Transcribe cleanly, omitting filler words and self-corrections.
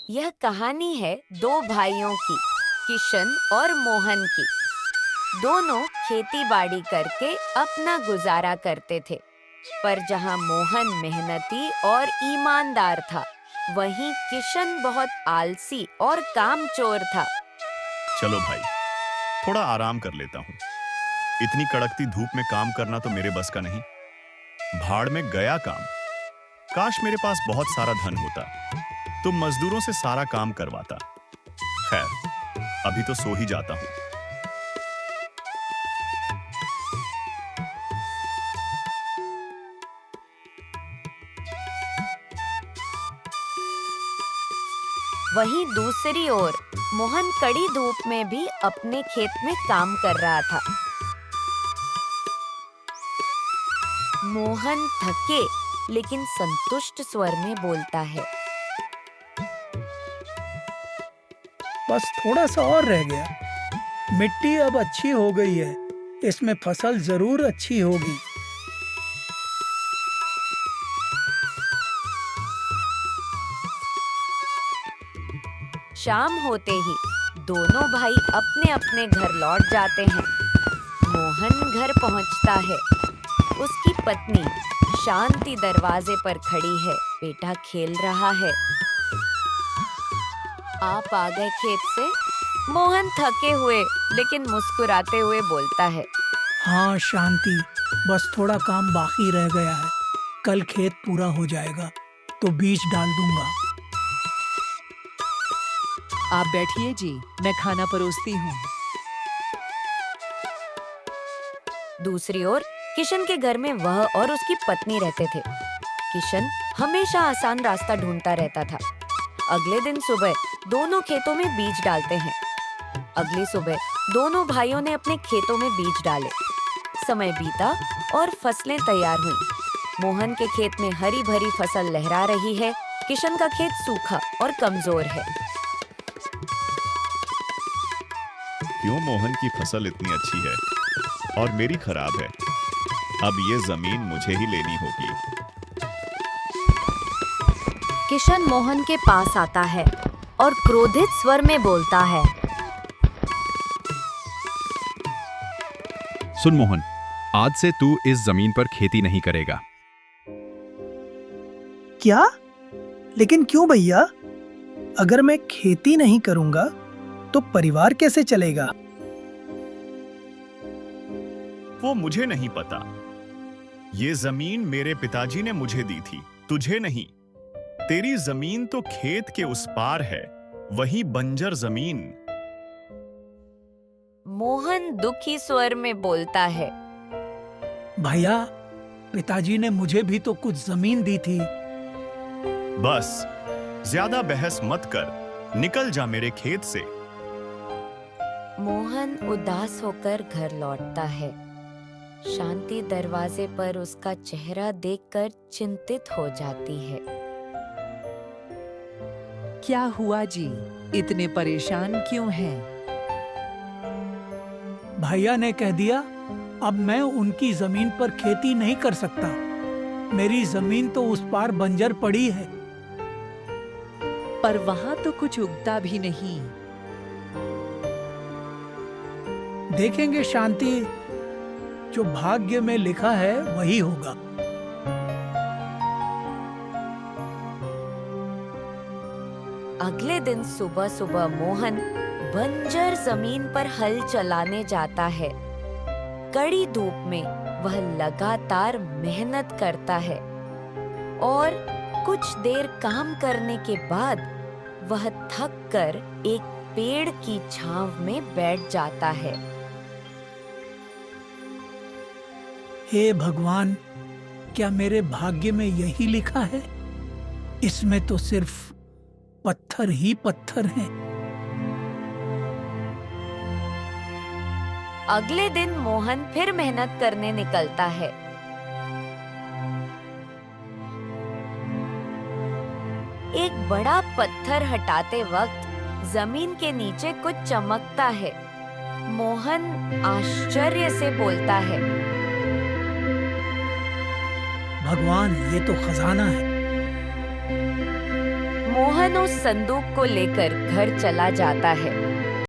यह कहानी है दो भाइयों की, किशन और मोहन की। दोनों खेती बाड़ी करके अपना गुजारा करते थे। पर जहाँ मोहन मेहनती और ईमानदार था, वहीं किशन बहुत आलसी और कामचोर था। चलो भाई, थोड़ा आराम कर लेता हूँ। इतनी कड़कती धूप में काम करना तो मेरे बस का नहीं। भाड़ में गया काम। काश मेरे पास बहुत सारा धन होता तो मजदूरों से सारा काम करवाता। खैर, अभी तो सो ही जाता हूँ। वहीं दूसरी ओर मोहन कड़ी धूप में भी अपने खेत में काम कर रहा था। मोहन थके लेकिन संतुष्ट स्वर में बोलता है, बस थोड़ा सा और रह गया। मिट्टी अब अच्छी हो गई है, इसमें फसल जरूर अच्छी होगी। शाम होते ही दोनों भाई अपने अपने घर लौट जाते हैं। मोहन घर पहुंचता है। उसकी पत्नी शांति दरवाजे पर खड़ी है। बेटा खेल रहा है। आप आ गए खेत से? मोहन थके हुए लेकिन मुस्कुराते हुए बोलता है। हाँ शांति, बस थोड़ा काम बाकी रह गया है। कल खेत पूरा हो जाएगा तो बीज डाल दूंगा। आप बैठिए जी, मैं खाना परोसती हूँ। दूसरी ओर किशन के घर में वह और उसकी पत्नी रहते थे। किशन हमेशा आसान रास्ता ढूंढता रहता था। अगले दिन सुबह दोनों खेतों में बीज डालते हैं। अगली सुबह दोनों भाइयों ने अपने खेतों में बीज डाले। समय बीता और फसलें तैयार हुईं। मोहन के खेत में हरी भरी फसल लहरा रही है। किशन का खेत सूखा और कमजोर है। क्यों मोहन की फसल इतनी अच्छी है और मेरी खराब है? अब ये जमीन मुझे ही लेनी होगी। किशन मोहन के पास आता है और क्रोधित स्वर में बोलता है, सुन मोहन, आज से तू इस जमीन पर खेती नहीं करेगा। क्या? लेकिन क्यों भैया? अगर मैं खेती नहीं करूंगा तो परिवार कैसे चलेगा? वो मुझे नहीं पता। ये जमीन मेरे पिताजी ने मुझे दी थी, तुझे नहीं। तेरी जमीन तो खेत के उस पार है, वही बंजर जमीन। मोहन दुखी स्वर में बोलता है, भैया, पिताजी ने मुझे भी तो कुछ जमीन दी थी। बस ज्यादा बहस मत कर, निकल जा मेरे खेत से। मोहन उदास होकर घर लौटता है। शांति दरवाजे पर उसका चेहरा देखकर चिंतित हो जाती है। क्या हुआ जी, इतने परेशान क्यों हैं? भैया ने कह दिया अब मैं उनकी जमीन पर खेती नहीं कर सकता। मेरी जमीन तो उस पार बंजर पड़ी है। पर वहाँ तो कुछ उगता भी नहीं। देखेंगे शांति, जो भाग्य में लिखा है वही होगा। अगले दिन सुबह सुबह मोहन बंजर जमीन पर हल चलाने जाता है। कड़ी धूप में वह लगातार मेहनत करता है और कुछ देर काम करने के बाद वह थक कर एक पेड़ की छांव में बैठ जाता है। हे भगवान, क्या मेरे भाग्य में यही लिखा है? इसमें तो सिर्फ पत्थर ही पत्थर हैं। अगले दिन मोहन फिर मेहनत करने निकलता है। एक बड़ा पत्थर हटाते वक्त जमीन के नीचे कुछ चमकता है। मोहन आश्चर्य से बोलता है, भगवान, ये तो खजाना है। मोहन उस संदूक को लेकर घर चला जाता है।